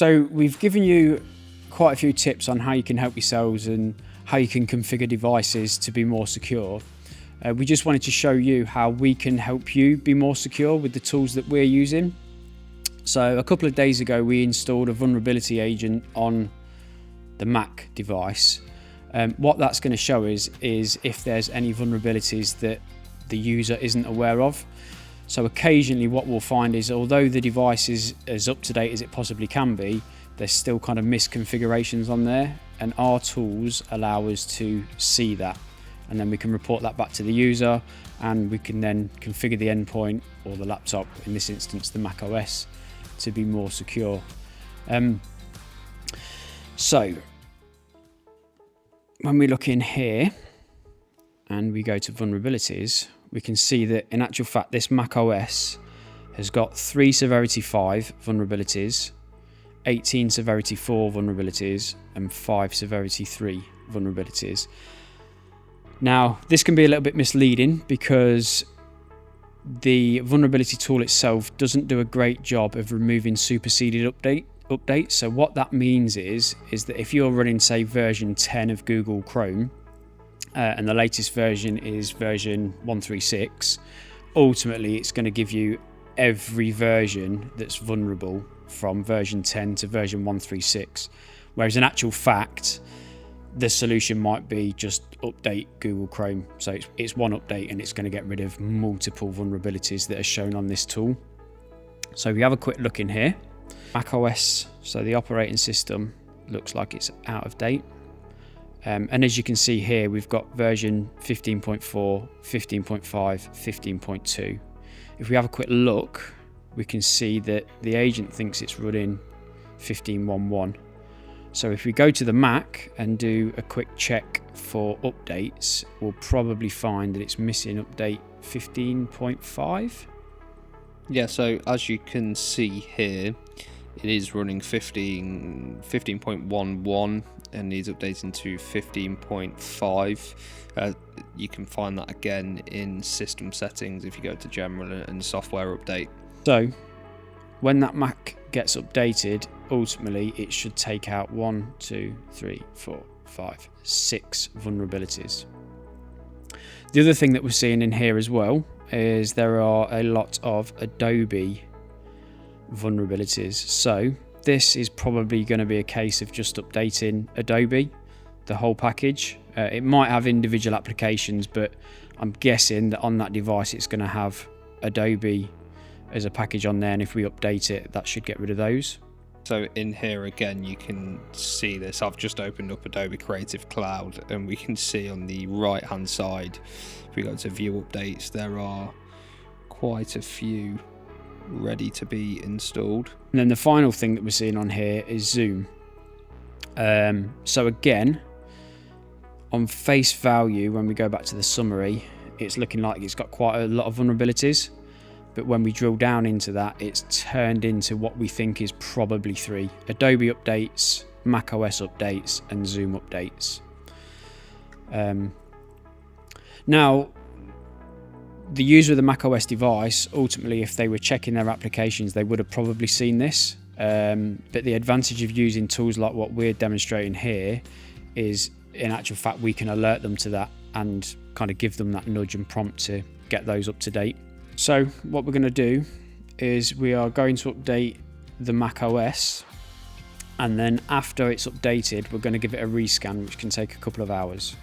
So we've given you quite a few tips on how you can help yourselves and how you can configure devices to be more secure. We just wanted to show you how we can help you be more secure with the tools that we're using. So a couple of days ago we installed a vulnerability agent on the Mac device. What that's going to show is if there's any vulnerabilities that the user isn't aware of. So occasionally what we'll find is, although the device is as up to date as it possibly can be, there's still kind of misconfigurations on there, and our tools allow us to see that, and then we can report that back to the user, and we can then configure the endpoint or the laptop, in this instance the Mac OS, to be more secure. So when we look in here and we go to vulnerabilities, we can see that in actual fact this Mac OS has got 3 severity 5 vulnerabilities, 18 severity 4 vulnerabilities, and 5 severity 3 vulnerabilities. Now this can be a little bit misleading because the vulnerability tool itself doesn't do a great job of removing superseded updates. So what that means is that if you're running, say, version 10 of Google Chrome, and the latest version is version 136, ultimately it's going to give you every version that's vulnerable from version 10 to version 136. Whereas in actual fact, the solution might be just update Google Chrome. So it's one update and it's going to get rid of multiple vulnerabilities that are shown on this tool. So we have a quick look in here. Mac OS, so the operating system, looks like it's out of date. And as you can see here, we've got version 15.4, 15.5, 15.2. If we have a quick look, we can see that the agent thinks it's running 15.1.1. So if we go to the Mac and do a quick check for updates, we'll probably find that it's missing update 15.5. Yeah, so as you can see here, it is running 15.11 and needs updating to 15.5. You can find that again in system settings if you go to general and software update. So when that Mac gets updated, ultimately it should take out 1, 2, 3, 4, 5, 6 vulnerabilities. The other thing that we're seeing in here as well is there are a lot of Adobe vulnerabilities. So this is probably going to be a case of just updating Adobe, the whole package. It might have individual applications, but I'm guessing that on that device it's going to have Adobe as a package on there, and if we update it, that should get rid of those. So in here again, you can see this. I've just opened up Adobe Creative Cloud and we can see on the right hand side, if we go to view updates, there are quite a few ready to be installed. And then the final thing that we're seeing on here is Zoom. So again, on face value, when we go back to the summary, it's looking like it's got quite a lot of vulnerabilities. But when we drill down into that, it's turned into what we think is probably 3: Adobe updates, Mac OS updates, and Zoom updates. Now, the user of the Mac OS device, ultimately, if they were checking their applications, they would have probably seen this. But the advantage of using tools like what we're demonstrating here is, in actual fact, we can alert them to that and kind of give them that nudge and prompt to get those up to date. So what we're going to do is we are going to update the Mac OS, and then after it's updated, we're going to give it a rescan, which can take a couple of hours.